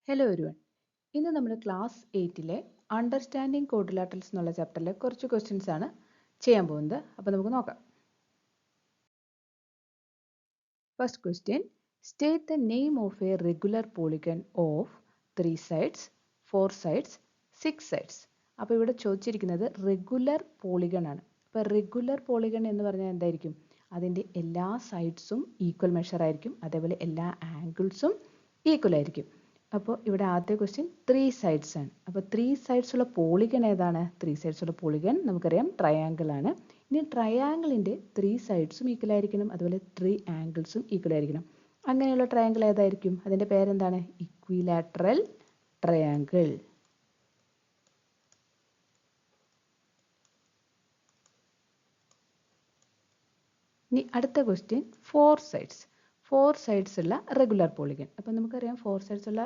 Hello everyone. ഇന്ന് നമ്മൾ class 8-ലെ understanding quadrilaterals എന്നുള്ള ചാപ്റ്ററിലെ കുറച്ച് ക്വസ്റ്റ്യൻസ് ആണ് ചെയ്യാൻ പോകുന്നത്. അപ്പോൾ നമുക്ക് നോക്കാം. First question, state the name of a regular polygon of 3 sides 4 sides 6 sides. അപ്പോൾ ഇവിടെ ചോദിച്ചിരിക്കുന്നത് റെഗുലർ പോളിഗൺ ആണ്. അപ്പോൾ റെഗുലർ പോളിഗൺ എന്ന് പറഞ്ഞാൽ എന്തായിരിക്കും? അതിൻ്റെ എല്ലാ സൈഡ്സും ഈക്വൽ മെഷർ ആയിരിക്കും, അതേപോലെ എല്ലാ ആംഗിൾസും ഈക്വൽ ആയിരിക്കും. അപ്പോൾ ഇവിടെ ആദ്യത്തെ ക്വസ്റ്റ്യൻ 3 സൈഡ്സ് ആണ്. അപ്പോൾ 3 സൈഡ്സ് ഉള്ള പോളിഗൺ ഏതാണ്? 3 സൈഡ്സ് ഉള്ള പോളിഗൺ നമുക്കറിയാം ട്രയാങ്കിൾ ആണ്. ഇനി ട്രയാങ്കിളിൻ്റെ 3 സൈഡ്സും ഈക്വൽ ആയിരിക്കണം, അതുപോലെ 3 ആംഗിൾസും ഈക്വൽ ആയിരിക്കണം. അങ്ങനെയുള്ള ട്രയാങ്കിൾ ഏതായിരിക്കും? അതിൻ്റെ പേരെന്താണ്? Equilateral triangle. ഇനി അടുത്ത ക്വസ്റ്റ്യൻ 4 സൈഡ്സ്. 4 സൈഡ്സ് ഉള്ള റെഗുലർ പോളിഗൺ. അപ്പോൾ നമുക്കറിയാം 4 സൈഡ്സ് ഉള്ള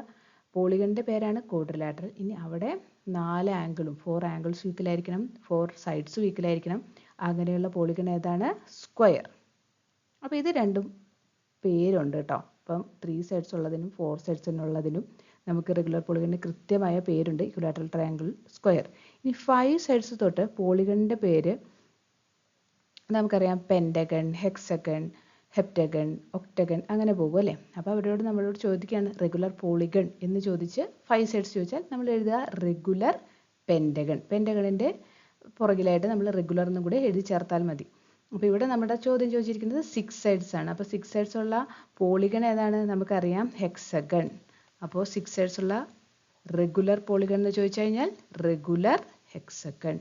പോളിഗണിൻ്റെ പേരാണ് ക്വാഡ്രിലാറ്ററൽ. ഇനി അവിടെ 4 ആംഗിളും 4 ആംഗിൾസും ഈക്വൽ ആയിരിക്കണം, 4 സൈഡ്സും ഈക്വൽ ആയിരിക്കണം. അങ്ങനെയുള്ള പോളിഗൺ ഏതാണ്? സ്ക്വയർ. അപ്പോൾ ഇത് രണ്ടും പേരുണ്ട് കേട്ടോ. അപ്പം 3 സൈഡ്സ് ഉള്ളതിനും 4 സൈഡ്സിനുള്ളതിനും നമുക്ക് റെഗുലർ പോളിഗണിന് കൃത്യമായ പേരുണ്ട്, ഇക്വിലാറ്ററൽ ട്രയാങ്കിൾ, സ്ക്വയർ. ഇനി 5 സൈഡ്സ് തൊട്ട് പോളിഗണിൻ്റെ പേര് നമുക്കറിയാം പെൻറ്റഗൺ, ഹെക്സഗൺ, ഹെപ്റ്റഗൺ, ഒക്ടഗൺ, അങ്ങനെ പോകും അല്ലേ. അപ്പോൾ അവരോട് നമ്മളോട് ചോദിക്കുകയാണ് റെഗുലർ പോളിഗൺ എന്ന് ചോദിച്ച് 5 സൈഡ്സ് ചോദിച്ചാൽ നമ്മൾ എഴുതുക റെഗുലർ പെൻറ്റഗൺ. പെൻറ്റഗണിൻ്റെ പുറകിലായിട്ട് നമ്മൾ റെഗുലർ എന്നും കൂടെ എഴുതി ചേർത്താൽ മതി. അപ്പോൾ ഇവിടെ നമ്മുടെ ചോദ്യം ചോദിച്ചിരിക്കുന്നത് 6 സൈഡ്സ് ആണ്. അപ്പോൾ 6 സൈഡ്സ് ഉള്ള പോളിഗൺ ഏതാണ്? നമുക്കറിയാം ഹെക്സഗൺ. അപ്പോൾ 6 സൈഡ്സ് ഉള്ള റെഗുലർ പോളിഗൺ എന്ന് ചോദിച്ചു കഴിഞ്ഞാൽ regular hexagon.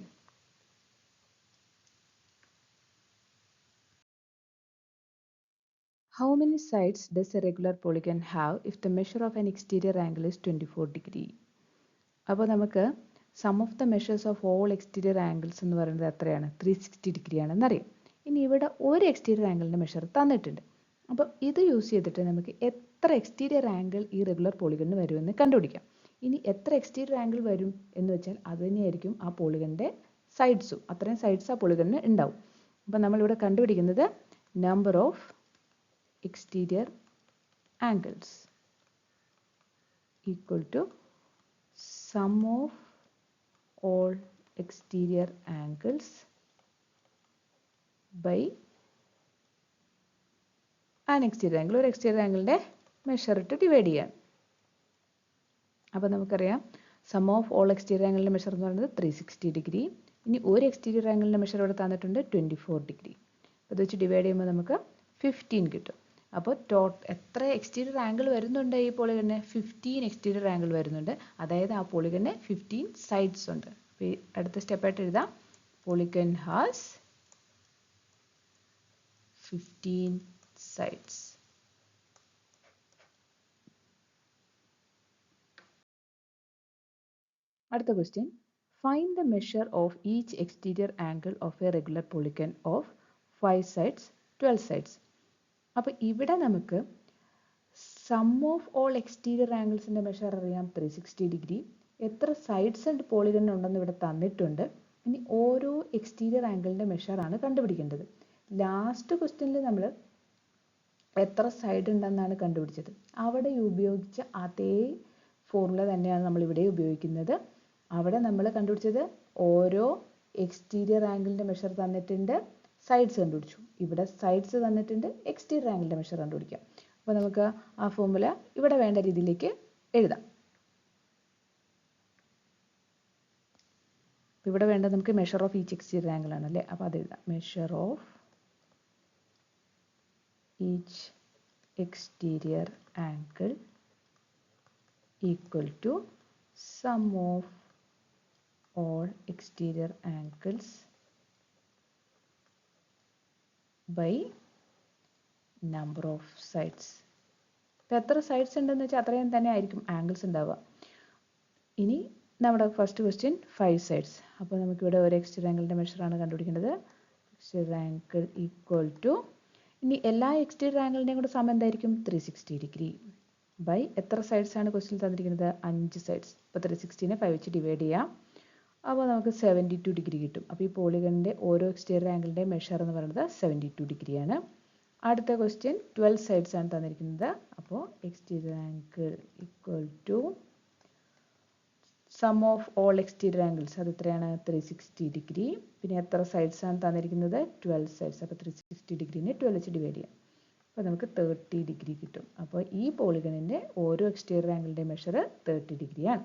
How many sides does a regular polygon have if the measure of an exterior angle is 24 degree? അപ്പോൾ നമുക്ക് sum of the measures of all exterior angles എന്ന് പറയുന്നത് എത്രയാണ്? 360 ഡിഗ്രി ആണെന്നറിയാം. ഇനി ഇവിടെ ഒരു എക്സ്റ്റീരിയർ ആംഗിളിൻ്റെ മെഷർ തന്നിട്ടുണ്ട്. അപ്പോൾ ഇത് യൂസ് ചെയ്തിട്ട് നമുക്ക് എത്ര എക്സ്റ്റീരിയർ ആംഗിൾ ഈ റെഗുലർ പോളിഗണിന് വരുമെന്ന് കണ്ടുപിടിക്കാം. ഇനി എത്ര എക്സ്റ്റീരിയർ ആംഗിൾ വരും എന്ന് വെച്ചാൽ അത് തന്നെയായിരിക്കും ആ പോളിഗണിൻ്റെ സൈഡ്സും. അത്രയും സൈഡ്സ് ആ പോളിഗണിന് ഉണ്ടാവും. അപ്പോൾ നമ്മളിവിടെ കണ്ടുപിടിക്കുന്നത് number of exterior angles equal to sum of all exterior angles by an exterior angle. ഒരു exterior ആംഗിളിൻ്റെ മെഷർ ഇട്ട് ഡിവൈഡ് ചെയ്യാൻ. അപ്പോൾ നമുക്കറിയാം സം ഓഫ് ഓൾ എക്സ്റ്റീരിയർ ആംഗിളിൻ്റെ മെഷർ എന്ന് പറയുന്നത് 360 ഡിഗ്രി. ഇനി ഒരു എക്സ്റ്റീരിയർ ആംഗിളിൻ്റെ മെഷർ ഇവിടെ തന്നിട്ടുണ്ട് 24 ഡിഗ്രി. അപ്പോൾ ഇത് വെച്ച് ഡിവൈഡ് ചെയ്യുമ്പോൾ നമുക്ക് 15 കിട്ടും. അപ്പോൾ എത്ര എക്സ്റ്റീരിയർ ആംഗിൾ വരുന്നുണ്ട് ഈ പോളിഗണിന്? 15 എക്സ്റ്റീരിയർ ആംഗിൾ വരുന്നുണ്ട്. അതായത് ആ പോളിഗണിന് 15 സൈഡ്സ് ഉണ്ട്. അപ്പോൾ അടുത്ത സ്റ്റെപ്പായിട്ട് എഴുതാം, പോളിഗൺ ഹാസ് 15 സൈഡ്സ്. അടുത്ത question, find the measure of each exterior angle of a regular polygon of 5 sides 12 sides. അപ്പോൾ ഇവിടെ നമുക്ക് സം ഓഫ് ഓൾ എക്സ്റ്റീരിയർ ആംഗിൾസിൻ്റെ മെഷർ അറിയാം 360 ഡിഗ്രി. എത്ര സൈഡ്സ് ആൻഡ് പോളിഗൺ ഉണ്ടെന്ന് ഇവിടെ തന്നിട്ടുണ്ട്. ഇനി ഓരോ എക്സ്റ്റീരിയർ ആംഗിളിൻ്റെ മെഷറാണ് കണ്ടുപിടിക്കേണ്ടത്. ലാസ്റ്റ് ക്വസ്റ്റ്യനിൽ നമ്മൾ എത്ര സൈഡ് ഉണ്ടെന്നാണ് കണ്ടുപിടിച്ചത്. അവിടെ ഉപയോഗിച്ച അതേ ഫോർമുല തന്നെയാണ് നമ്മളിവിടെ ഉപയോഗിക്കുന്നത്. അവിടെ നമ്മൾ കണ്ടുപിടിച്ചത് ഓരോ എക്സ്റ്റീരിയർ ആംഗിളിൻ്റെ മെഷർ തന്നിട്ടുണ്ട്, സൈഡ്സ് കണ്ടുപിടിച്ചു. ഇവിടെ സൈഡ്സ് തന്നിട്ടുണ്ട്, എക്സ്റ്റീരിയർ ആംഗിളിൻ്റെ മെഷർ കണ്ടുപിടിക്കാം. അപ്പോൾ നമുക്ക് ആ ഫോർമുല ഇവിടെ വേണ്ട രീതിയിലേക്ക് എഴുതാം. ഇവിടെ വേണ്ടത് നമുക്ക് measure of each exterior angle ആണല്ലേ. അപ്പോൾ അത് എഴുതാം, measure of each exterior angle equal to sum of all exterior angles by number of sides. ഇപ്പോൾ എത്ര സൈഡ്സ് ഉണ്ടെന്ന് വെച്ചാൽ അത്രയും തന്നെ ആയിരിക്കും ആംഗിൾസ് ഉണ്ടാവുക. ഇനി നമ്മുടെ ഫസ്റ്റ് ക്വസ്റ്റ്യൻ 5 സൈഡ്സ്. അപ്പോൾ നമുക്കിവിടെ ഒരു എക്സ്റ്റീരിയർ ആംഗിളിൻ്റെ മെഷറാണ് കണ്ടുപിടിക്കേണ്ടത്. എക്സ്റ്റീരിയർ ആംഗിൾ ഈക്വൽ ടു, ഇനി എല്ലാ എക്സ്റ്റീരിയർ ആംഗിളിൻ്റെയും കൂടെ സമം എന്തായിരിക്കും? 360 ഡിഗ്രി ബൈ എത്ര സൈഡ്സ് ആണ് ക്വസ്റ്റ്യൻ തന്നിരിക്കുന്നത്? 5 സൈഡ്സ്. അപ്പോൾ 360നെ 5 വെച്ച് ഡിവൈഡ് ചെയ്യാം. അപ്പോൾ നമുക്ക് 72 ഡിഗ്രി കിട്ടും. അപ്പോൾ ഈ പോളിഗണിൻ്റെ ഓരോ എക്സ്റ്റീരിയർ ആംഗിളിൻ്റെ മെഷർ എന്ന് പറയുന്നത് 72 ഡിഗ്രിയാണ്. അടുത്ത ക്വസ്റ്റ്യൻ 12 സൈഡ്സ് ആണ് തന്നിരിക്കുന്നത്. അപ്പോൾ exterior angle equal to sum of all exterior angles അത് എത്രയാണ് 360 ഡിഗ്രി. പിന്നെ എത്ര സൈഡ്സ് ആണ് തന്നിരിക്കുന്നത് 12 സൈഡ്സ്. അപ്പോൾ 360 ഡിഗ്രീനെ 12 വെച്ച് ഡിവൈഡ് ചെയ്യാം. അപ്പോൾ നമുക്ക് 30 ഡിഗ്രി കിട്ടും. അപ്പോൾ ഈ പോളിഗണിൻ്റെ ഓരോ എക്സ്റ്റീരിയർ ആംഗിളിൻ്റെ മെഷർ 30 ഡിഗ്രിയാണ്.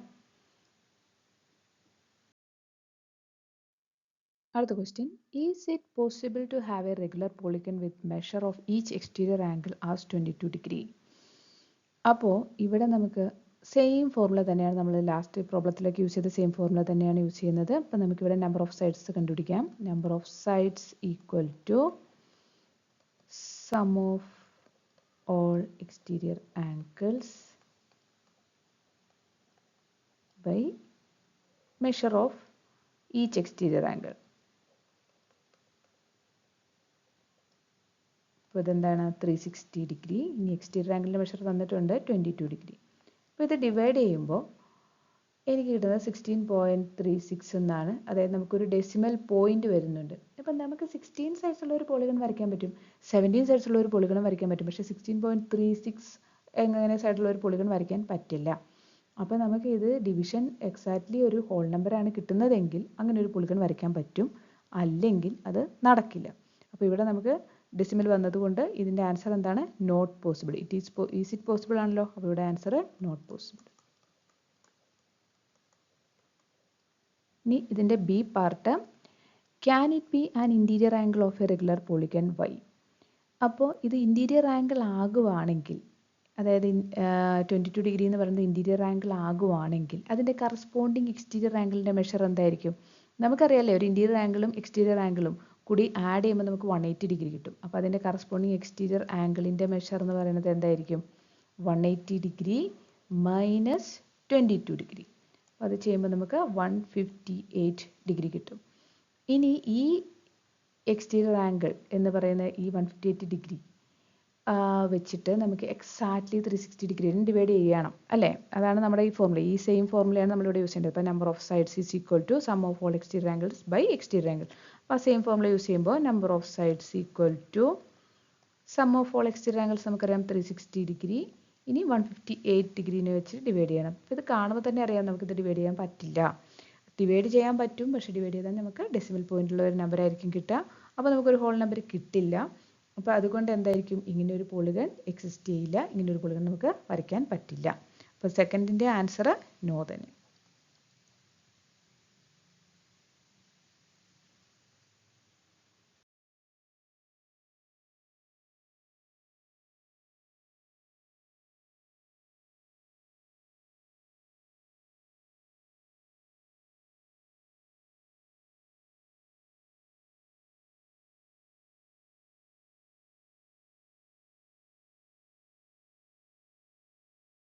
അടുത്ത question, is it possible to have a regular polygon with measure of each exterior angle as 22 degree. അപ്പോൾ ഇവിടെ നമുക്ക് സെയിം ഫോർമുല തന്നെയാണ് നമ്മൾ ലാസ്റ്റ് പ്രോബ്ലത്തിലേക്ക് യൂസ് ചെയ്ത സെയിം ഫോർമുല തന്നെയാണ് യൂസ് ചെയ്യുന്നത്. അപ്പോൾ നമുക്കിവിടെ നമ്പർ ഓഫ് സൈഡ്സ് കണ്ടുപിടിക്കാം. Number of sides equal to sum of all exterior angles by measure of each exterior angle. അപ്പോൾ ഇതെന്താണ് 360 ഡിഗ്രി. ഇനി എക്സ്റ്റീരിയർ ആംഗിളിൻ്റെ മെഷർ തന്നിട്ടുണ്ട് 22 ഡിഗ്രി. അപ്പോൾ ഇത് ഡിവൈഡ് ചെയ്യുമ്പോൾ എനിക്ക് കിട്ടുന്നത് 16.36 എന്നാണ്. അതായത് നമുക്കൊരു ഡെസിമൽ പോയിന്റ് വരുന്നുണ്ട്. അപ്പം നമുക്ക് 16 സൈഡ്സ് ഉള്ള ഒരു പോളിഗൺ വരയ്ക്കാൻ പറ്റും, 17 സൈഡ്സ് ഉള്ള ഒരു പോളിഗൺ വരയ്ക്കാൻ പറ്റും. പക്ഷേ 16.36 എങ്ങനെ സൈഡുള്ള ഒരു പോളിഗൺ വരയ്ക്കാൻ പറ്റില്ല. അപ്പോൾ നമുക്ക് ഇത് ഡിവിഷൻ എക്സാക്ട്ലി ഒരു ഹോൾ നമ്പറാണ് കിട്ടുന്നതെങ്കിൽ അങ്ങനെ ഒരു പോളിഗൺ വരയ്ക്കാൻ പറ്റും, അല്ലെങ്കിൽ അത് നടക്കില്ല. അപ്പോൾ ഇവിടെ നമുക്ക് ഡെസിമൽ വന്നതുകൊണ്ട് ഇതിൻ്റെ ആൻസർ എന്താണ്? Not possible. Is it possible ആണല്ലോ. അപ്പോൾ ഇവിടെ ആൻസർ നോട്ട് പോസിബിൾ. ഇനി ഇതിൻ്റെ B part, can it be an interior angle of a regular polygon why. അപ്പോൾ ഇത് ഇൻറ്റീരിയർ ആംഗിൾ ആകുവാണെങ്കിൽ, അതായത് 22 ഡിഗ്രി എന്ന് പറയുന്നത് ഇൻറ്റീരിയർ ആംഗിൾ ആകുവാണെങ്കിൽ അതിൻ്റെ കറസ്പോണ്ടിങ് എക്സ്റ്റീരിയർ ആംഗിളിൻ്റെ മെഷർ എന്തായിരിക്കും? നമുക്കറിയാമല്ലേ, ഒരു ഇൻറ്റീരിയർ ആംഗിളും എക്സ്റ്റീരിയർ ആംഗിളും കൂടി ആഡ് ചെയ്യുമ്പോൾ നമുക്ക് 180 ഡിഗ്രി കിട്ടും. അപ്പോൾ അതിൻ്റെ കറസ്പോണ്ടിങ് എക്സ്റ്റീരിയർ ആംഗിളിൻ്റെ മെഷർ എന്ന് പറയുന്നത് എന്തായിരിക്കും? 180 ഡിഗ്രി മൈനസ് 22 ഡിഗ്രി. അപ്പോൾ അത് ചെയ്യുമ്പോൾ നമുക്ക് 158 ഡിഗ്രി കിട്ടും. ഇനി ഈ എക്സ്റ്റീരിയർ ആംഗിൾ എന്ന് പറയുന്ന ഈ 158 ഡിഗ്രി വെച്ചിട്ട് നമുക്ക് എക്സാക്ട്ലി 360 ഡിഗ്രി ഡിവൈഡ് ചെയ്യണം അല്ലേ? അതാണ് നമ്മുടെ ഈ ഫോർമുല. ഈ സെയിം ഫോർമുലയാണ് നമ്മളിവിടെ യൂസ് ചെയ്യേണ്ടത്. ഇപ്പോൾ number of sides is equal to sum of all exterior angles by exterior angle. അപ്പോൾ ആ സെയിം ഫോർമുല യൂസ് ചെയ്യുമ്പോൾ number of sides equal to sum of all exterior angles നമുക്കറിയാം 360 ഡിഗ്രി. ഇനി 158 ഡിഗ്രീനെ വെച്ച് ഡിവൈഡ് ചെയ്യണം. അപ്പോൾ ഇത് കാണുമ്പോൾ തന്നെ അറിയാം നമുക്കിത് ഡിവൈഡ് ചെയ്യാൻ പറ്റില്ല. ഡിവൈഡ് ചെയ്യാൻ പറ്റും, പക്ഷേ ഡിവൈഡ് ചെയ്താൽ നമുക്ക് ഡെസിമൽ പോയിന്റുള്ള ഒരു നമ്പർ ആയിരിക്കും കിട്ടുക. അപ്പോൾ നമുക്കൊരു ഹോൾ നമ്പർ കിട്ടില്ല. അപ്പോൾ അതുകൊണ്ട് എന്തായിരിക്കും, ഇങ്ങനെ ഒരു പോളിഗൺ എക്സിസ്റ്റ് ചെയ്യില്ല, ഇങ്ങനെ ഒരു പോളിഗൺ നമുക്ക് വരയ്ക്കാൻ പറ്റില്ല. അപ്പോൾ സെക്കൻഡിൻ്റെ ആൻസർ നോ തന്നെ.